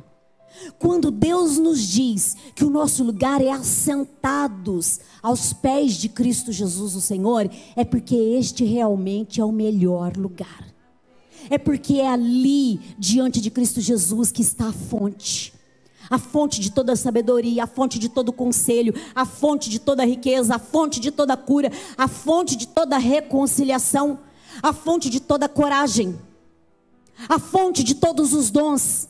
quando Deus nos diz que o nosso lugar é assentados aos pés de Cristo Jesus, o Senhor, é porque este realmente é o melhor lugar. É porque é ali, diante de Cristo Jesus, que está a fonte de toda sabedoria, a fonte de todo conselho, a fonte de toda riqueza, a fonte de toda cura, a fonte de toda reconciliação, a fonte de toda coragem, a fonte de todos os dons,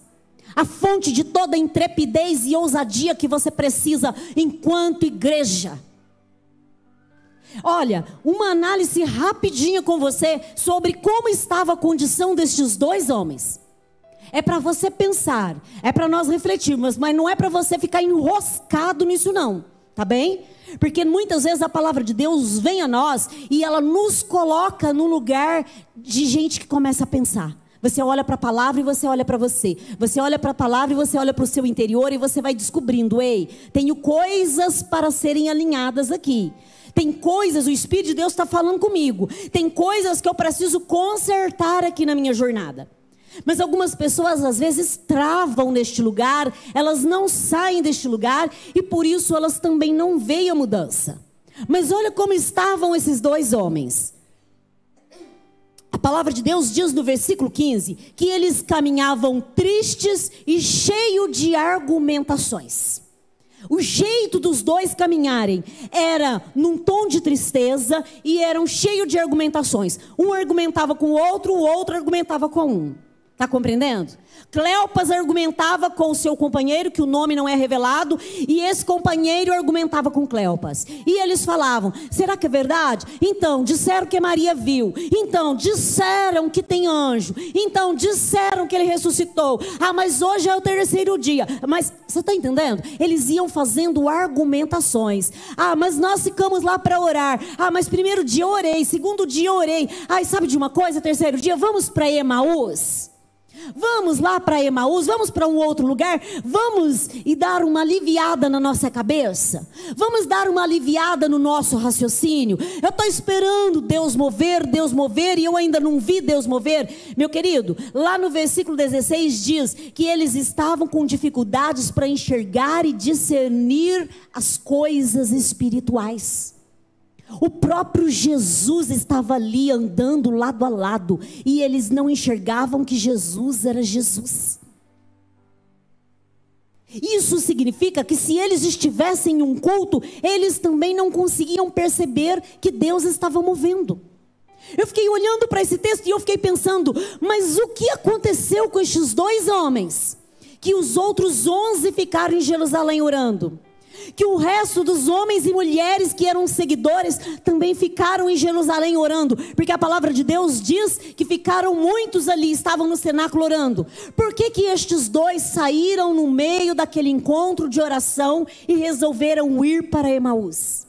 a fonte de toda intrepidez e ousadia que você precisa enquanto igreja. Olha, uma análise rapidinha com você sobre como estava a condição destes dois homens. É para você pensar, é para nós refletirmos, mas não é para você ficar enroscado nisso não, tá bem? Porque muitas vezes a palavra de Deus vem a nós e ela nos coloca no lugar de gente que começa a pensar. Você olha para a palavra e você olha para você. Você olha para a palavra e você olha para o seu interior e você vai descobrindo: ei, tenho coisas para serem alinhadas aqui. Tem coisas, o Espírito de Deus está falando comigo. Tem coisas que eu preciso consertar aqui na minha jornada. Mas algumas pessoas às vezes travam neste lugar, elas não saem deste lugar e por isso elas também não veem a mudança. Mas olha como estavam esses dois homens. A palavra de Deus diz no versículo 15 que eles caminhavam tristes e cheios de argumentações. O jeito dos dois caminharem era num tom de tristeza e eram cheios de argumentações. Um argumentava com o outro argumentava com um. Está compreendendo? Cleopas argumentava com o seu companheiro, que o nome não é revelado, e esse companheiro argumentava com Cleopas. E eles falavam: será que é verdade? Então, disseram que Maria viu. Então, disseram que tem anjo. Então, disseram que ele ressuscitou. Ah, mas hoje é o terceiro dia. Mas, você está entendendo? Eles iam fazendo argumentações. Ah, mas nós ficamos lá para orar. Ah, mas primeiro dia eu orei, segundo dia eu orei. Ah, e sabe de uma coisa? Terceiro dia, vamos para Emaús? Vamos lá para Emaús, vamos para um outro lugar, vamos e dar uma aliviada na nossa cabeça, vamos dar uma aliviada no nosso raciocínio. Eu estou esperando Deus mover e eu ainda não vi Deus mover. Meu querido, lá no versículo 16 diz que eles estavam com dificuldades para enxergar e discernir as coisas espirituais. O próprio Jesus estava ali andando lado a lado e eles não enxergavam que Jesus era Jesus. Isso significa que se eles estivessem em um culto, eles também não conseguiam perceber que Deus estava movendo. Eu fiquei olhando para esse texto e eu fiquei pensando, mas o que aconteceu com estes 2 homens? Que os outros 11 ficaram em Jerusalém orando. Que o resto dos homens e mulheres que eram seguidores também ficaram em Jerusalém orando. Porque a palavra de Deus diz que ficaram muitos ali, estavam no cenáculo orando. Por que que estes 2 saíram no meio daquele encontro de oração e resolveram ir para Emaús?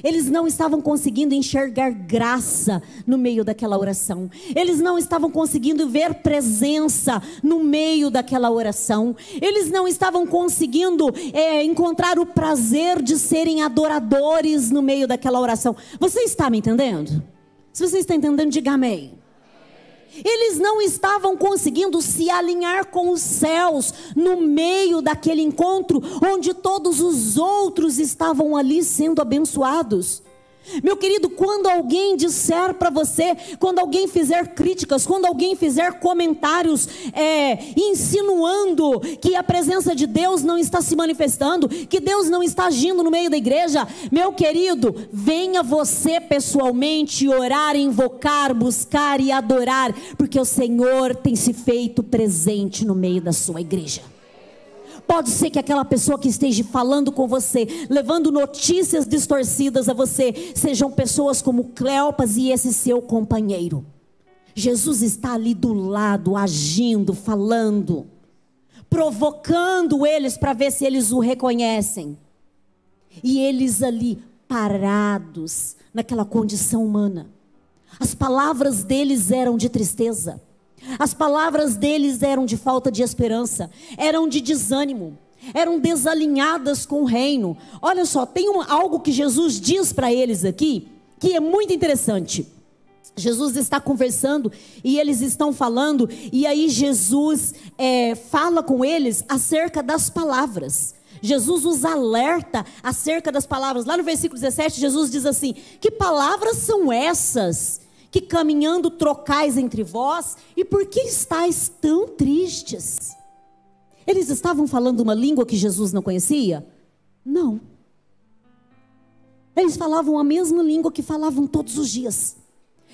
Eles não estavam conseguindo enxergar graça no meio daquela oração. Eles não estavam conseguindo ver presença no meio daquela oração. Eles não estavam conseguindo encontrar o prazer de serem adoradores no meio daquela oração. Você está me entendendo? Se você está entendendo, diga amém. Eles não estavam conseguindo se alinhar com os céus no meio daquele encontro onde todos os outros estavam ali sendo abençoados. Meu querido, quando alguém disser para você, quando alguém fizer críticas, quando alguém fizer comentários insinuando que a presença de Deus não está se manifestando, que Deus não está agindo no meio da igreja, meu querido, venha você pessoalmente orar, invocar, buscar e adorar, porque o Senhor tem se feito presente no meio da sua igreja. Pode ser que aquela pessoa que esteja falando com você, levando notícias distorcidas a você, sejam pessoas como Cleopas e esse seu companheiro. Jesus está ali do lado, agindo, falando, provocando eles para ver se eles o reconhecem. E eles ali parados, naquela condição humana. As palavras deles eram de tristeza. As palavras deles eram de falta de esperança, eram de desânimo, eram desalinhadas com o reino. Olha só, tem algo que Jesus diz para eles aqui, que é muito interessante. Jesus está conversando e eles estão falando, e aí Jesus fala com eles acerca das palavras. Jesus os alerta acerca das palavras. Lá no versículo 17, Jesus diz assim: que palavras são essas que caminhando trocais entre vós, e por que estáis tão tristes? Eles estavam falando uma língua que Jesus não conhecia? Não. Eles falavam a mesma língua que falavam todos os dias.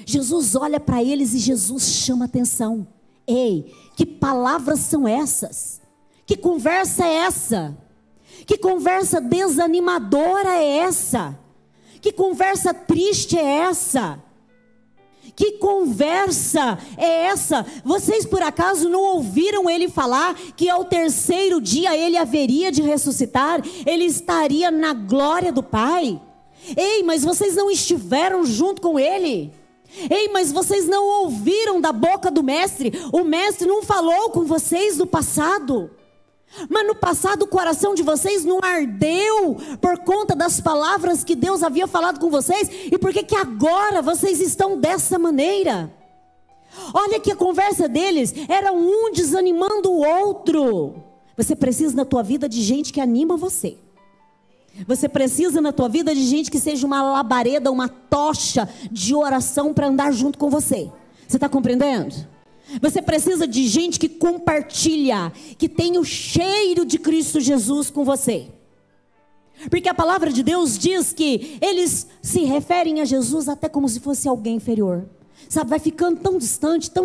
Jesus olha para eles e Jesus chama atenção. Ei, que palavras são essas? Que conversa é essa? Que conversa desanimadora é essa? Que conversa triste é essa? Que conversa é essa? Vocês por acaso não ouviram ele falar que ao 3º dia ele haveria de ressuscitar? Ele estaria na glória do Pai? Ei, mas vocês não estiveram junto com ele? Ei, mas vocês não ouviram da boca do Mestre? O Mestre não falou com vocês no passado? Mas no passado o coração de vocês não ardeu por conta das palavras que Deus havia falado com vocês? E por que que agora vocês estão dessa maneira? Olha que a conversa deles era um desanimando o outro. Você precisa na tua vida de gente que anima você. Você precisa na tua vida de gente que seja uma labareda, uma tocha de oração para andar junto com você. Você está compreendendo? Você precisa de gente que compartilha, que tem o cheiro de Cristo Jesus com você. Porque a palavra de Deus diz que eles se referem a Jesus até como se fosse alguém inferior. Sabe, vai ficando tão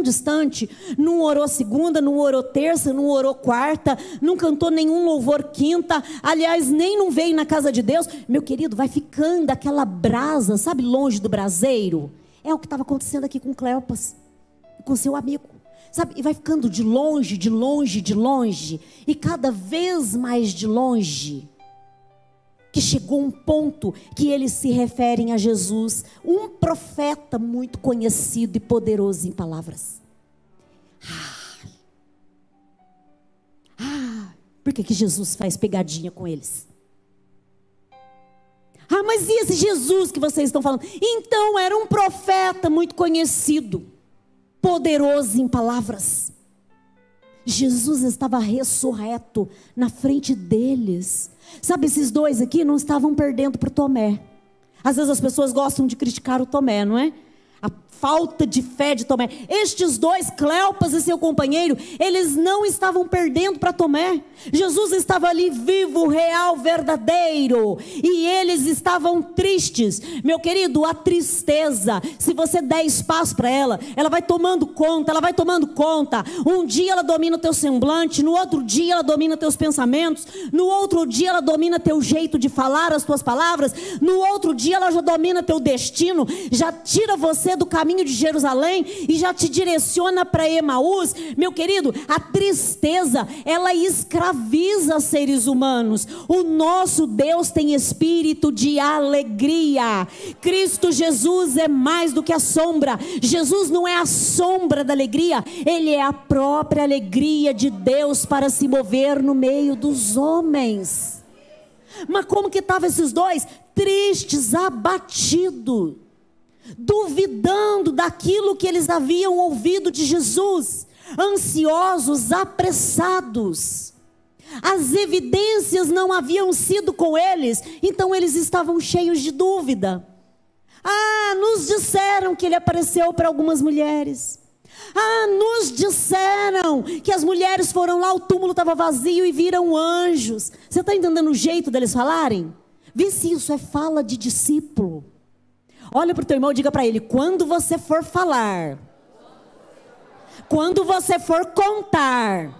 distante. Não orou segunda, não orou terça, não orou quarta, não cantou nenhum louvor quinta. Aliás, nem não veio na casa de Deus. Meu querido, vai ficando aquela brasa, sabe, longe do braseiro. É o que estava acontecendo aqui com Cleopas, com seu amigo. Sabe, e vai ficando de longe, e cada vez mais de longe, que chegou um ponto que eles se referem a Jesus, um profeta muito conhecido e poderoso em palavras. Por que que Jesus faz pegadinha com eles? Mas e esse Jesus que vocês estão falando? Então era um profeta muito conhecido, poderoso em palavras. Jesus estava ressurreto na frente deles. Sabe, esses 2 aqui não estavam perdendo para o Tomé. Às vezes as pessoas gostam de criticar o Tomé, não é? A falta de fé de Tomé. Estes dois, Cleopas e seu companheiro, eles não estavam perdendo para Tomé. Jesus estava ali vivo, real, verdadeiro, e eles estavam tristes. Meu querido, a tristeza, se você der espaço para ela, ela vai tomando conta, ela vai tomando conta. Um dia ela domina o teu semblante, no outro dia ela domina teus pensamentos, no outro dia ela domina teu jeito de falar as tuas palavras, no outro dia ela já domina teu destino, já tira você do caminho de Jerusalém e já te direciona para Emaús. Meu querido, a tristeza, ela escraviza seres humanos. O nosso Deus tem espírito de alegria. Cristo Jesus é mais do que a sombra. Jesus não é a sombra da alegria, Ele é a própria alegria de Deus para se mover no meio dos homens. Mas como que estavam esses dois? Tristes, abatidos, duvidando daquilo que eles haviam ouvido de Jesus, ansiosos, apressados. As evidências não haviam sido com eles, então eles estavam cheios de dúvida. Nos disseram que ele apareceu para algumas mulheres. Nos disseram que as mulheres foram lá, o túmulo estava vazio e viram anjos. Você está entendendo o jeito deles falarem? Vê se isso é fala de discípulo. Olha para o teu irmão e diga para ele: quando você for falar, quando você for contar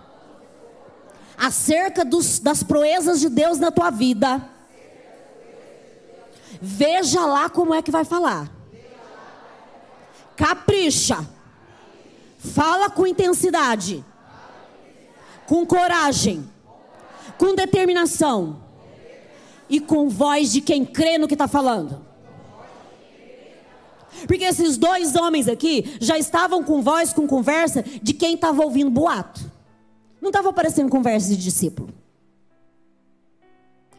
acerca das proezas de Deus na tua vida, veja lá como é que vai falar. Capricha. Fala com intensidade, com coragem, com determinação e com voz de quem crê no que está falando. Porque esses dois homens aqui já estavam com voz, com conversa de quem estava ouvindo boato. Não estava parecendo conversa de discípulo.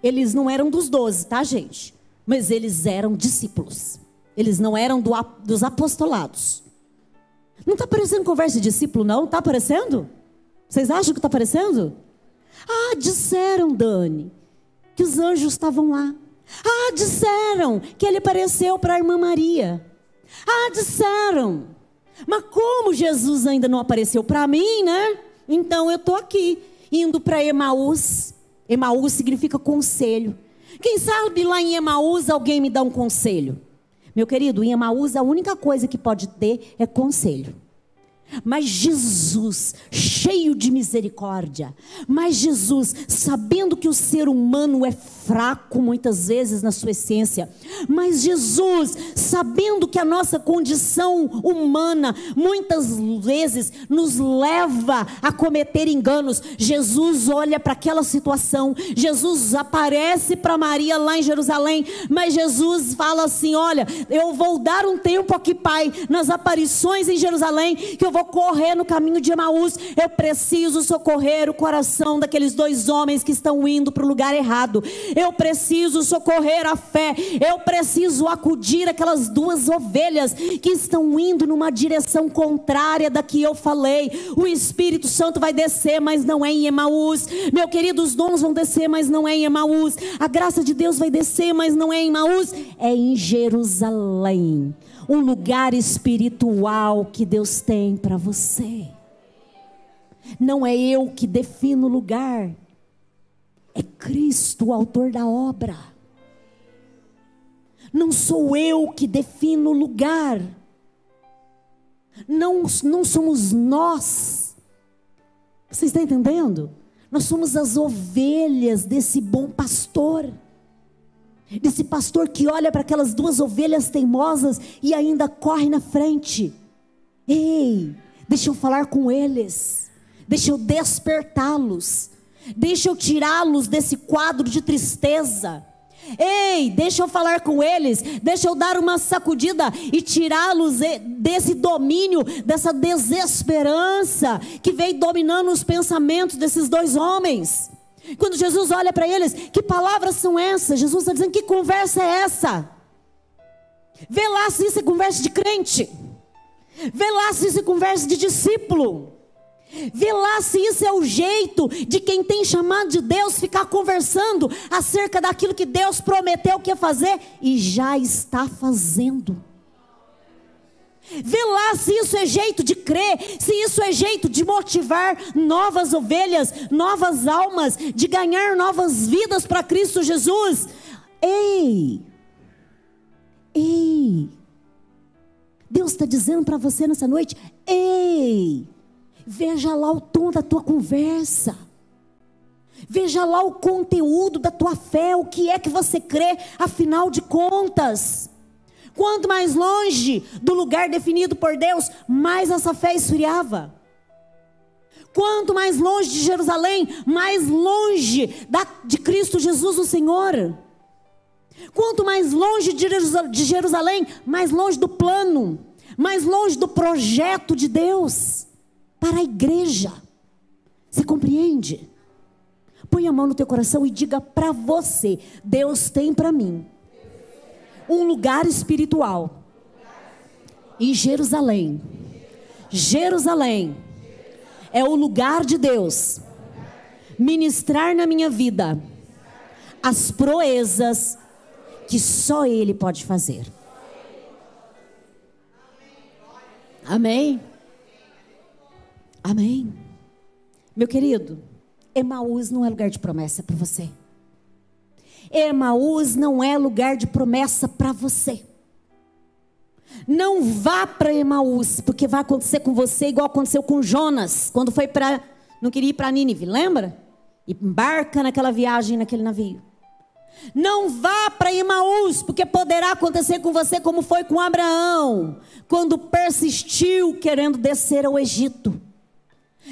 Eles não eram dos 12, tá, gente? Mas eles eram discípulos. Eles não eram dos apostolados. Não está parecendo conversa de discípulo, não? Está parecendo? Vocês acham que está parecendo? Disseram, Dani, que os anjos estavam lá. Disseram que ele apareceu para a irmã Maria. Disseram. Mas como Jesus ainda não apareceu para mim, né? Então eu estou aqui, indo para Emaús. Emaús significa conselho. Quem sabe lá em Emaús alguém me dá um conselho? Meu querido, em Emaús a única coisa que pode ter é conselho. Mas Jesus, cheio de misericórdia, mas Jesus, sabendo que o ser humano é fraco muitas vezes na sua essência, mas Jesus, sabendo que a nossa condição humana muitas vezes nos leva a cometer enganos, Jesus olha para aquela situação, Jesus aparece para Maria lá em Jerusalém, mas Jesus fala assim: olha, eu vou dar um tempo aqui, Pai, nas aparições em Jerusalém, que eu vou correr no caminho de Emaús. Eu preciso socorrer o coração daqueles dois homens que estão indo para o lugar errado. Eu preciso socorrer a fé. Eu preciso acudir aquelas duas ovelhas que estão indo numa direção contrária da que eu falei. O Espírito Santo vai descer, mas não é em Emaús. Meu querido, os dons vão descer, mas não é em Emaús. A graça de Deus vai descer, mas não é em Emaús. É em Jerusalém. Um lugar espiritual que Deus tem para você. Não é eu que defino o lugar, é Cristo o autor da obra. Não sou eu que defino o lugar, não somos nós. Você está entendendo? Nós somos as ovelhas desse bom pastor. Desse pastor que olha para aquelas duas ovelhas teimosas e ainda corre na frente. Ei, deixa eu falar com eles, deixa eu despertá-los, deixa eu tirá-los desse quadro de tristeza. Ei, deixa eu falar com eles, deixa eu dar uma sacudida e tirá-los desse domínio, dessa desesperança que veio dominando os pensamentos desses dois homens. Quando Jesus olha para eles, que palavras são essas? Jesus está dizendo: que conversa é essa? Vê lá se isso é conversa de crente. Vê lá se isso é conversa de discípulo. Vê lá se isso é o jeito de quem tem chamado de Deus ficar conversando acerca daquilo que Deus prometeu que ia fazer e já está fazendo. Vê lá se isso é jeito de crer, se isso é jeito de motivar novas ovelhas, novas almas, de ganhar novas vidas para Cristo Jesus. Ei, Deus está dizendo para você nessa noite, ei, veja lá o tom da tua conversa, veja lá o conteúdo da tua fé, o que é que você crê, afinal de contas. Quanto mais longe do lugar definido por Deus, mais essa fé esfriava. Quanto mais longe de Jerusalém, mais longe de Cristo Jesus o Senhor. Quanto mais longe de Jerusalém, mais longe do plano, mais longe do projeto de Deus para a igreja. Você compreende? Põe a mão no teu coração e diga para você: Deus tem para mim um lugar espiritual em Jerusalém. Jerusalém é o lugar de Deus ministrar na minha vida as proezas que só Ele pode fazer. Amém? Amém? Meu querido, Emaús não é lugar de promessa para você. Emaús não é lugar de promessa para você. Não vá para Emaús, porque vai acontecer com você igual aconteceu com Jonas, quando foi não queria ir para Nínive, lembra? E embarca naquela viagem, naquele navio. Não vá para Emaús, porque poderá acontecer com você como foi com Abraão, quando persistiu querendo descer ao Egito.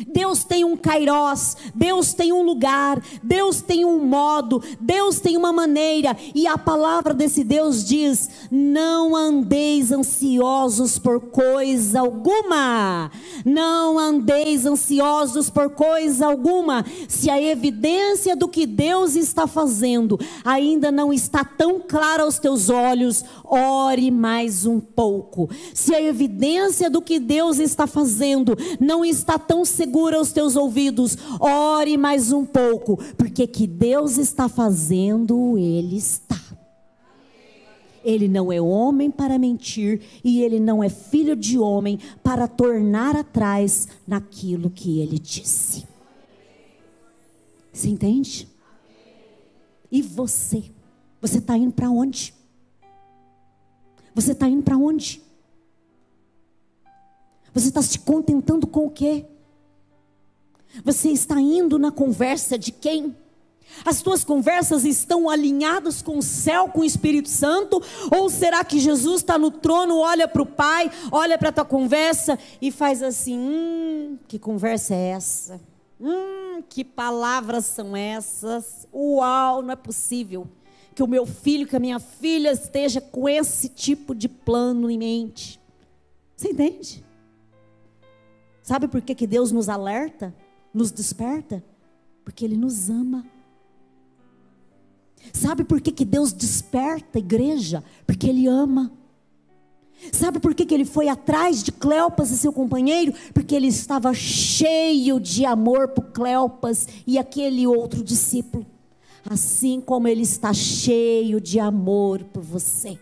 Deus tem um kairós, Deus tem um lugar, Deus tem um modo, Deus tem uma maneira, e a palavra desse Deus diz: não andeis ansiosos por coisa alguma, não andeis ansiosos por coisa alguma. Se a evidência do que Deus está fazendo ainda não está tão clara aos teus olhos, ore mais um pouco. Se a evidência do que Deus está fazendo não está tão segura aos teus ouvidos, ore mais um pouco, porque que Deus está fazendo, Ele está. Ele não é homem para mentir, e Ele não é filho de homem para tornar atrás naquilo que Ele disse. Você entende? E você está indo para onde? Você está indo para onde? Você está se contentando com o quê? Você está indo na conversa de quem? As tuas conversas estão alinhadas com o céu, com o Espírito Santo? Ou será que Jesus está no trono, olha para o Pai, olha para a tua conversa e faz assim: que conversa é essa? Que palavras são essas? Uau, não é possível que o meu filho, que a minha filha esteja com esse tipo de plano em mente. Você entende? Sabe por que Deus nos alerta? Nos desperta? Porque Ele nos ama. Sabe por que Deus desperta a igreja? Porque Ele ama. Sabe por que Ele foi atrás de Cleopas e seu companheiro? Porque Ele estava cheio de amor por Cleopas e aquele outro discípulo. Assim como Ele está cheio de amor por você.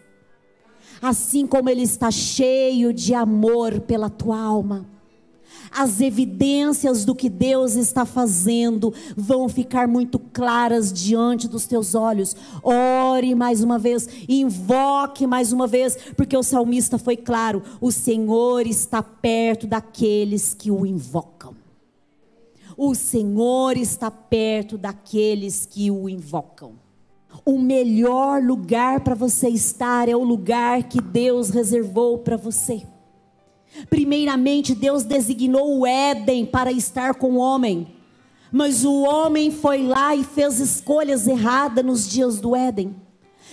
Assim como Ele está cheio de amor pela tua alma. As evidências do que Deus está fazendo vão ficar muito claras diante dos teus olhos. Ore mais uma vez, invoque mais uma vez, porque o salmista foi claro: o Senhor está perto daqueles que o invocam. O Senhor está perto daqueles que o invocam. O melhor lugar para você estar é o lugar que Deus reservou para você. Primeiramente, Deus designou o Éden para estar com o homem, mas o homem foi lá e fez escolhas erradas nos dias do Éden.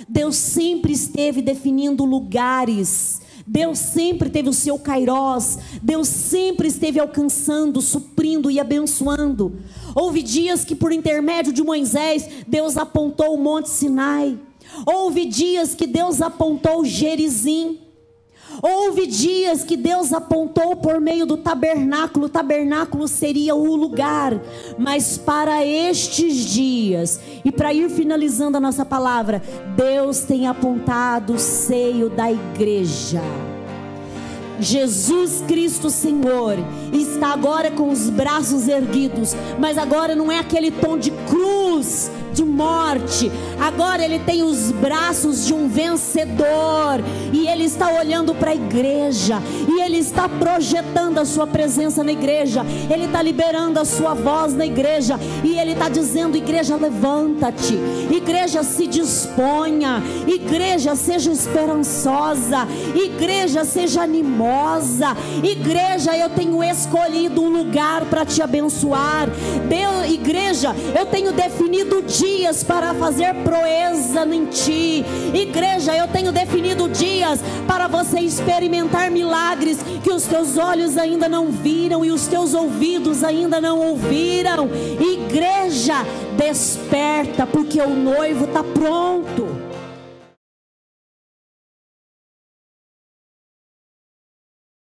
Deus sempre esteve definindo lugares, Deus sempre teve o seu kairós, Deus sempre esteve alcançando, suprindo e abençoando. Houve dias que, por intermédio de Moisés, Deus apontou o Monte Sinai. Houve dias que Deus apontou Gerizim. Houve dias que Deus apontou por meio do tabernáculo. O tabernáculo seria o lugar. Mas para estes dias, e para ir finalizando a nossa palavra, Deus tem apontado o seio da igreja. Jesus Cristo Senhor está agora com os braços erguidos, mas agora não é aquele tom de cruz, de morte. Agora ele tem os braços de um vencedor, e ele está olhando para a igreja, e ele está projetando a sua presença na igreja, ele está liberando a sua voz na igreja, e ele está dizendo: igreja, levanta-te, igreja, se disponha, igreja, seja esperançosa, igreja, seja animosa, igreja, eu tenho escolhido um lugar para te abençoar. Igreja, eu tenho definido dias para fazer proeza em ti. Igreja, eu tenho definido dias para você experimentar milagres que os teus olhos ainda não viram e os teus ouvidos ainda não ouviram. Igreja, desperta, porque o noivo está pronto.